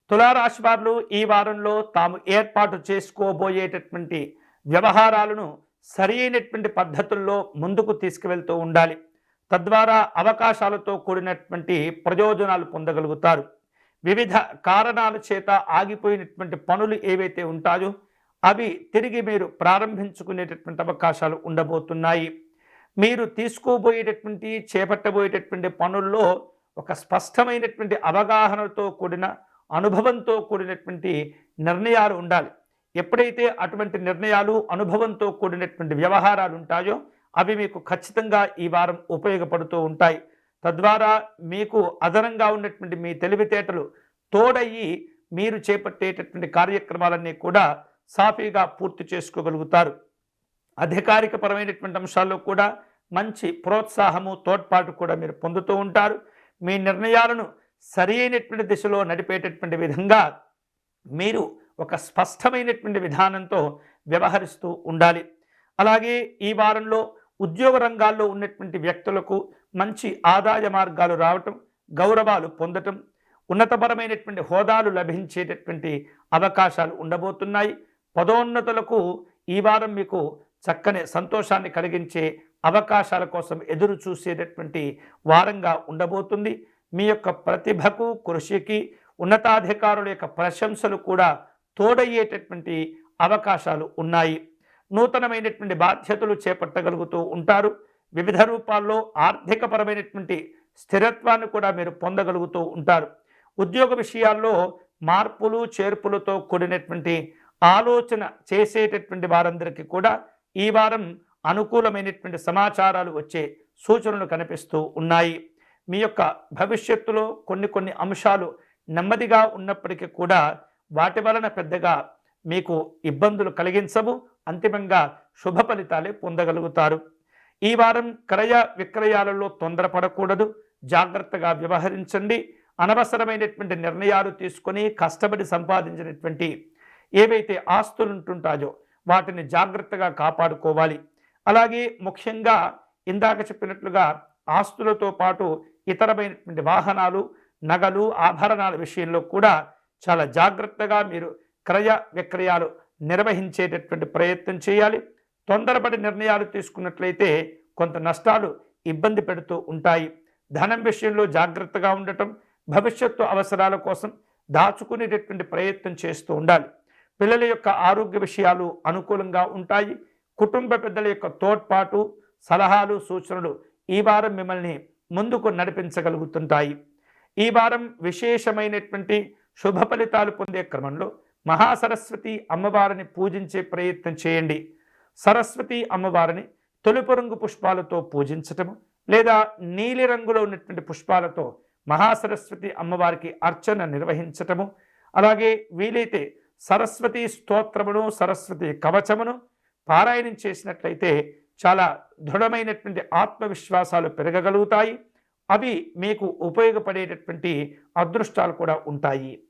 తులారాశి వారు ఈ వారంలో తాము ఏర్పాటు చేసుకోబోయేటటువంటి వ్యవహారాలను సరి అయినటువంటి పద్ధతుల్లో ముందుకు తీసుకువెళ్తూ ఉండాలి. తద్వారా అవకాశాలతో కూడినటువంటి ప్రయోజనాలు పొందగలుగుతారు. వివిధ కారణాల చేత ఆగిపోయినటువంటి పనులు ఏవైతే ఉంటాయో అవి తిరిగి మీరు ప్రారంభించుకునేటటువంటి అవకాశాలు ఉండబోతున్నాయి. మీరు తీసుకోబోయేటటువంటి చేపట్టబోయేటటువంటి పనుల్లో ఒక స్పష్టమైనటువంటి అవగాహనతో కూడిన అనుభవంతో కూడినటువంటి నిర్ణయాలు ఉండాలి. ఎప్పుడైతే అటువంటి నిర్ణయాలు అనుభవంతో కూడినటువంటి వ్యవహారాలు ఉంటాయో అవి మీకు ఖచ్చితంగా ఈ వారం ఉపయోగపడుతూ ఉంటాయి. తద్వారా మీకు అదనంగా ఉన్నటువంటి మీ తెలివితేటలు తోడయి మీరు చేపట్టేటటువంటి కార్యక్రమాలన్నీ కూడా సాఫీగా పూర్తి చేసుకోగలుగుతారు. అధికారికపరమైనటువంటి అంశాల్లో కూడా మంచి ప్రోత్సాహము తోడ్పాటు కూడా మీరు పొందుతూ ఉంటారు. మీ నిర్ణయాలను సరి అయినటువంటి దిశలో నడిపేటటువంటి విధంగా మీరు ఒక స్పష్టమైనటువంటి విధానంతో వ్యవహరిస్తూ ఉండాలి. అలాగే ఈ వారంలో ఉద్యోగ రంగాల్లో ఉన్నటువంటి వ్యక్తులకు మంచి ఆదాయ మార్గాలు రావటం, గౌరవాలు పొందటం, ఉన్నతపరమైనటువంటి హోదాలు లభించేటటువంటి అవకాశాలు ఉండబోతున్నాయి. పదోన్నతులకు ఈ వారం మీకు చక్కని సంతోషాన్ని కలిగించే అవకాశాల కోసం ఎదురు చూసేటటువంటి వారంగా ఉండబోతుంది. మీ యొక్క ప్రతిభకు కృషికి ఉన్నతాధికారుల యొక్క ప్రశంసలు కూడా తోడయ్యేటటువంటి అవకాశాలు ఉన్నాయి. నూతనమైనటువంటి బాధ్యతలు చేపట్టగలుగుతూ ఉంటారు. వివిధ రూపాల్లో ఆర్థికపరమైనటువంటి స్థిరత్వాన్ని కూడా మీరు పొందగలుగుతూ ఉంటారు. ఉద్యోగ విషయాల్లో మార్పులు చేర్పులతో కూడినటువంటి ఆలోచన చేసేటటువంటి వారందరికీ కూడా ఈ వారం అనుకూలమైనటువంటి సమాచారాలు వచ్చే సూచనలు కనిపిస్తూ ఉన్నాయి. మీ యొక్క భవిష్యత్తులో కొన్ని అంశాలు నెమ్మదిగా ఉన్నప్పటికీ కూడా వాటి వలన పెద్దగా మీకు ఇబ్బందులు కలిగించవు. అంతిమంగా శుభ ఫలితాలే పొందగలుగుతారు. ఈ వారం క్రయ విక్రయాలలో తొందరపడకూడదు. జాగ్రత్తగా వ్యవహరించండి. అనవసరమైనటువంటి నిర్ణయాలు తీసుకొని కష్టపడి సంపాదించినటువంటి ఏవైతే ఆస్తులు ఉంటుంటాయో వాటిని జాగ్రత్తగా కాపాడుకోవాలి. అలాగే ముఖ్యంగా ఇందాక చెప్పినట్లుగా ఆస్తులతో పాటు ఇతరమైనటువంటి వాహనాలు, నగలు, ఆభరణాల విషయంలో కూడా చాలా జాగ్రత్తగా మీరు క్రయ విక్రయాలు నిర్వహించేటటువంటి ప్రయత్నం చేయాలి. తొందరపడి నిర్ణయాలు తీసుకున్నట్లయితే కొంత నష్టాలు ఇబ్బంది పెడుతూ ఉంటాయి. ధనం విషయంలో జాగ్రత్తగా ఉండటం, భవిష్యత్తు అవసరాల కోసం దాచుకునేటటువంటి ప్రయత్నం చేస్తూ ఉండాలి. పిల్లల యొక్క ఆరోగ్య విషయాలు అనుకూలంగా ఉంటాయి. కుటుంబ పెద్దల యొక్క తోడ్పాటు, సలహాలు, సూచనలు ఈ వారం మిమ్మల్ని ముందుకు నడిపించగలుగుతుంటాయి. ఈ వారం విశేషమైనటువంటి శుభ ఫలితాలు పొందే క్రమంలో మహాసరస్వతి అమ్మవారిని పూజించే ప్రయత్నం చేయండి. సరస్వతి అమ్మవారిని తెలుపు రంగు పుష్పాలతో పూజించటము లేదా నీలి రంగులో ఉన్నటువంటి పుష్పాలతో మహాసరస్వతి అమ్మవారికి అర్చన నిర్వహించటము, అలాగే వీలైతే సరస్వతి స్తోత్రమును, సరస్వతి కవచమును పారాయణం చేసినట్లయితే చాలా దృఢమైనటువంటి ఆత్మవిశ్వాసాలు పెరగగలుగుతాయి. అవి మీకు ఉపయోగపడేటటువంటి అదృష్టాలు కూడా ఉంటాయి.